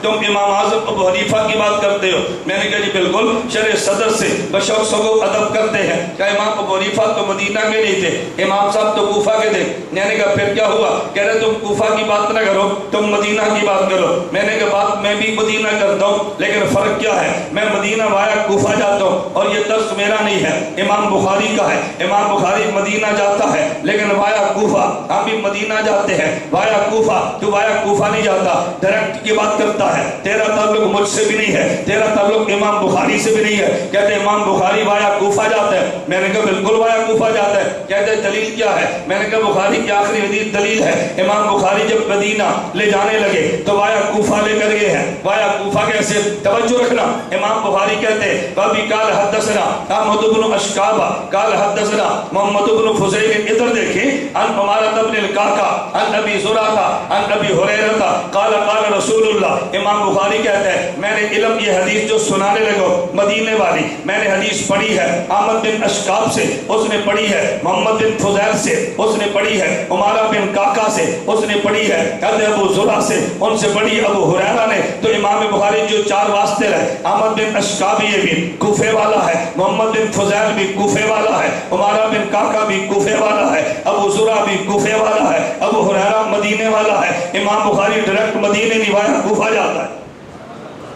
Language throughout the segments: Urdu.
تم امام اعظم ابو حنیفہ کی بات کرتے ہو۔ میں نے کہا جی بالکل، شرع صدر سے بشوق سگو ادب کرتے ہیں۔ کہ امام ابو حنیفہ تو مدینہ کے نہیں تھے، امام صاحب تو کوفہ کے تھے۔ میں نے کہا پھر کیا ہوا؟ کہہ رہے تم کوفہ کی بات نہ کرو، تم مدینہ کی بات کرو۔ میں نے کہا بات میں بھی مدینہ کرتا ہوں، لیکن فرق کیا ہے؟ میں مدینہ وایا کوفہ جاتا ہوں، اور یہ درس میرا نہیں ہے، امام بخاری کا ہے۔ امام بخاری مدینہ جاتا ہے لیکن وایا کوفہ، ہم بھی مدینہ جاتے ہیں وایا کوفہ، تو وایا کوفہ نہیں جاتا، ڈائریکٹ کی بات کرتا ہے۔ تیرا تعلق مجھ سے بھی نہیں ہے، تیرا تعلق امام بخاری سے بھی نہیں ہے۔ کہتے امام بخاری وایا کوفہ جاتا ہے۔ میں نے کہا بالکل وایا کوفہ جاتا ہے۔ کہتے دلیل کیا ہے؟ میں نے کہا بخاری کی آخری حدیث دلیل ہے۔ امام بخاری جب مدینہ لے جانے لگے تو وایا کوفہ لے کر گئے ہیں۔ وایا کوفہ کیسے؟ توجہ رکھنا، امام بخاری کہتے ہیں بابی قال حدثنا احمد بن اشکابہ قال حدثنا محمد بن فضیل، ادھر دیکھیں، ان عمارۃ بن القعقاع ان ابی زرعہ ان ابی ہریرہ قال قال رسول اللہ۔ امام بخاری کہتے ہیں میں نے علم یہ حدیث جو سنانے لگا مدینے والی، میں نے حدیث پڑھی ہے احمد بن اشکاب سے، اس نے پڑھی ہے محمد بن فضیل سے، اس نے پڑھی ہے عمارہ بن قعقاع سے، اس نے پڑھی ہے حضرت ابو زرعہ سے، ان سے پڑھی ابو ہریرہ نے۔ تو امام بخاری جو چار واسطے رہے، احمد بن اشکاب یہ بھی کوفے والا ہے، محمد بن فضیل بھی کوفے والا ہے، عمارہ بن قعقاع بھی کوفے والا ہے، ابو زرعہ بھی کوفے والا ہے، ابو ہریرہ مدینے والا ہے۔ امام بخاری ڈائریکٹ مدینے نہیں وایا کوفہ جاتا ہے،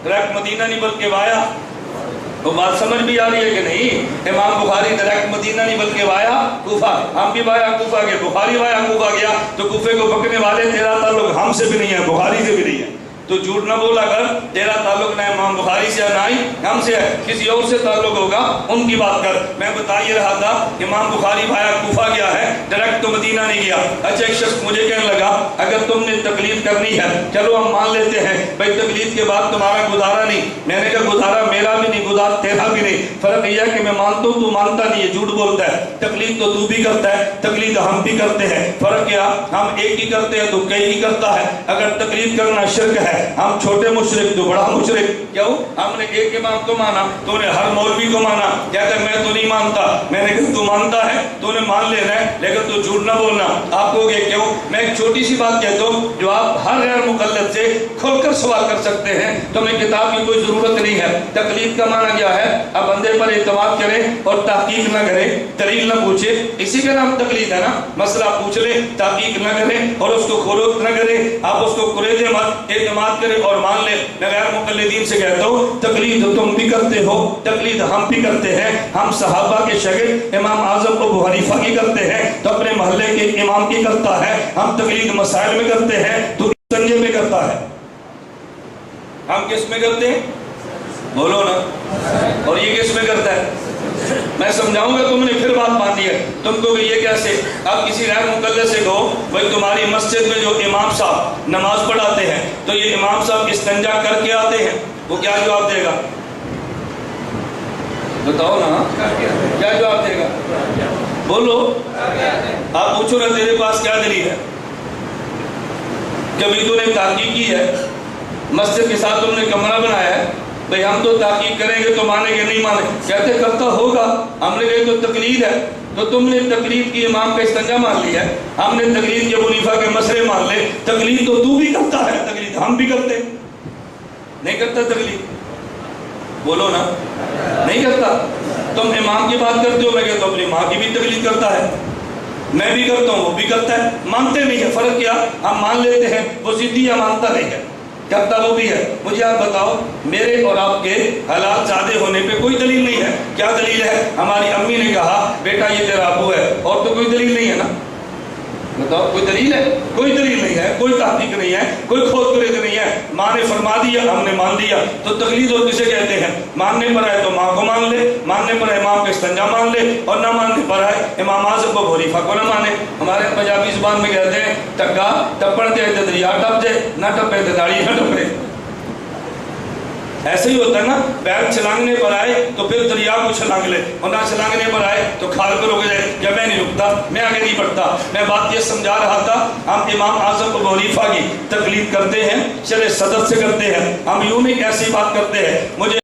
ڈائریکٹ مدینہ نہیں بلکہ وایا۔ وہ بات سمجھ بھی آ رہی ہے کہ نہیں؟ امام بخاری ڈائریکٹ مدینہ نہیں بلکہ وایا کوفہ۔ ہم بھی وایا کوفہ گئے، بخاری وایا کوفہ گیا، تو کوفے کو پکڑنے والے تیرا تعلق ہم سے بھی نہیں ہے، بخاری سے بھی نہیں ہے۔ تو جھوٹ نہ بولا کر، تیرا تعلق نہ امام بخاری سے نہ ہی ہم سے ہے، کسی اور سے تعلق ہوگا ان کی بات کر۔ میں بتا یہ رہا تھا امام بخاری وایا کوفہ گیا ہے، ڈائریکٹ تو مدینہ نہیں گیا۔ اچھا ایک شخص مجھے کہنے لگا اگر تم نے تقلید کرنی ہے چلو ہم مان لیتے ہیں بھائی تقلید کے بعد تمہارا گزارا نہیں۔ میں نے کہا گزارا میرا بھی نہیں، گزارا تیرا بھی نہیں، فرق یہ ہے کہ میں مانتا ہوں تو مانتا نہیں ہے، جھوٹ بولتا ہے۔ تقلید تو بھی کرتا ہے، تقلید ہم بھی کرتے ہیں، فرق کیا؟ ہم ایک ہی کرتے ہیں تو کئی ہی کرتا ہے۔ اگر تقلید کرنا شرک ہے، ہم چھوٹے مشرک تو بڑا مشرک۔ کیوں؟ ہم نے ایک امام کو مانا، تو نے ہر مولوی کو مانا۔ کہتا ہے میں تو نہیں مانتا۔ میں نے کہا تو مانتا ہے تو نے مان لینا ہے، لیکن تو جھوٹ نہ بولنا۔ آپ کو کہ کیوں؟ میں ایک چھوٹی سی بات کہتا ہوں جو آپ ہر غیر مقلد سے کھل کر سوال کر سکتے ہیں، تو میں کتاب کی کوئی ضرورت نہیں ہے۔ تقلید کا معنی کیا ہے؟ اب بندے پر اعتماد کرے اور تحقیق نہ کرے، دلیل نہ پوچھے، اسی کا نام تقلید ہے نا۔ مسئلہ پوچھ لے، تحقیق نہ کرے اور اس کو خروج نہ کرے، آپ اس کو قریدے مت، اعتماد کرے اور مان لے۔ میں غیر مقلدین سے کہتا ہوں تقلید تم بھی کرتے ہو، تقلید ہم بھی کرتے ہیں۔ ہم صحابہ کے شاگرد امام اعظم ابو حنیفہ کی کرتے ہیں تو اپنے محلے کے امام کی کرتا ہے۔ ہم تقلید مسائل میں کرتے ہیں تو سنجے میں کرتا ہے۔ ہم کس میں کرتے ہیں؟ بولو نا۔ اور یہ کس میں کرتا ہے؟ میں سمجھاؤں گا، تم نے پھر بات مان لی ہے۔ تم کو یہ کیسے؟ اب کسی غیر مقلد سے کہو بھائی تمہاری مسجد میں جو امام صاحب نماز پڑھاتے ہیں تو یہ امام صاحب استنجا کر کے آتے ہیں، وہ کیا جواب دے گا؟ بتاؤ نا، کیا جواب دے گا؟ بولو۔ آپ پوچھو نا تیرے پاس کیا دلیل ہے؟ کبھی تو نے تحقیق کی ہے؟ مسجد کے ساتھ تم نے کمرہ بنایا ہے، بھئی ہم تو تحقیق کریں گے تو مانیں گے نہیں مانیں، کہتے کرتا ہوگا۔ ہم نے کہا تو تقلید ہے، تو تم نے تقلید کی امام کا استنجا مان لیا ہے، ہم نے تقلید کے ابو حنیفہ کے مسئلے مان لے۔ تقلید تو بھی کرتا ہے، تقلید ہم بھی کرتے نہیں کرتا تقلید؟ بولو نا، نہیں کرتا۔ تم امام کی بات کرتے ہو، میں کہتا ہوں اپنی ماں کی بھی تقلید کرتا ہے، میں بھی کرتا ہوں وہ بھی کرتا ہے، مانتے نہیں ہے۔ فرق کیا؟ ہم مان لیتے ہیں، وہ ضدی یا مانتا نہیں ہے، کرتا وہ بھی ہے۔ مجھے آپ بتاؤ میرے اور آپ کے حالات زیادہ ہونے پہ کوئی دلیل نہیں ہے۔ کیا دلیل ہے؟ ہماری امی نے کہا بیٹا یہ تیرا ابو ہے، اور تو کوئی دلیل نہیں ہے نا۔ بتاؤ کوئی دلیل ہے؟ کوئی دلیل نہیں ہے، کوئی تحقیق نہیں ہے، کوئی کھود کرے نہیں ہے۔ ماں نے فرما دیا، ہم نے مان لیا۔ تو تقلید اور کسے کہتے ہیں؟ ماننے پر آئے تو ماں کو مان لے، ماننے پر آئے امام کا استنجا مان لے، اور نہ ماننے پر آئے امام اعظم ابو حنیفہ کو نہ مانے۔ ہمارے پنجابی زبان میں کہتے ہیں ٹکا ٹپڑ دے تے دریا ٹپ جائے، نہ ٹپے تے داڑھی نہ ٹپے۔ ایسے ہی ہوتا ہے نا، پیر چھلانگنے پر آئے تو پھر دریا کو چھلانگ لے، اور نہ چھلانگنے پر آئے تو کھال کر رک جائے کہ میں نہیں رکتا، میں آگے نہیں بڑھتا۔ میں بات یہ سمجھا رہا تھا ہم امام اعظم ابو حنیفہ کی تقلید کرتے ہیں، شرع صدر سے کرتے ہیں، ہم یوں نہیں ایسی بات کرتے ہیں۔ مجھے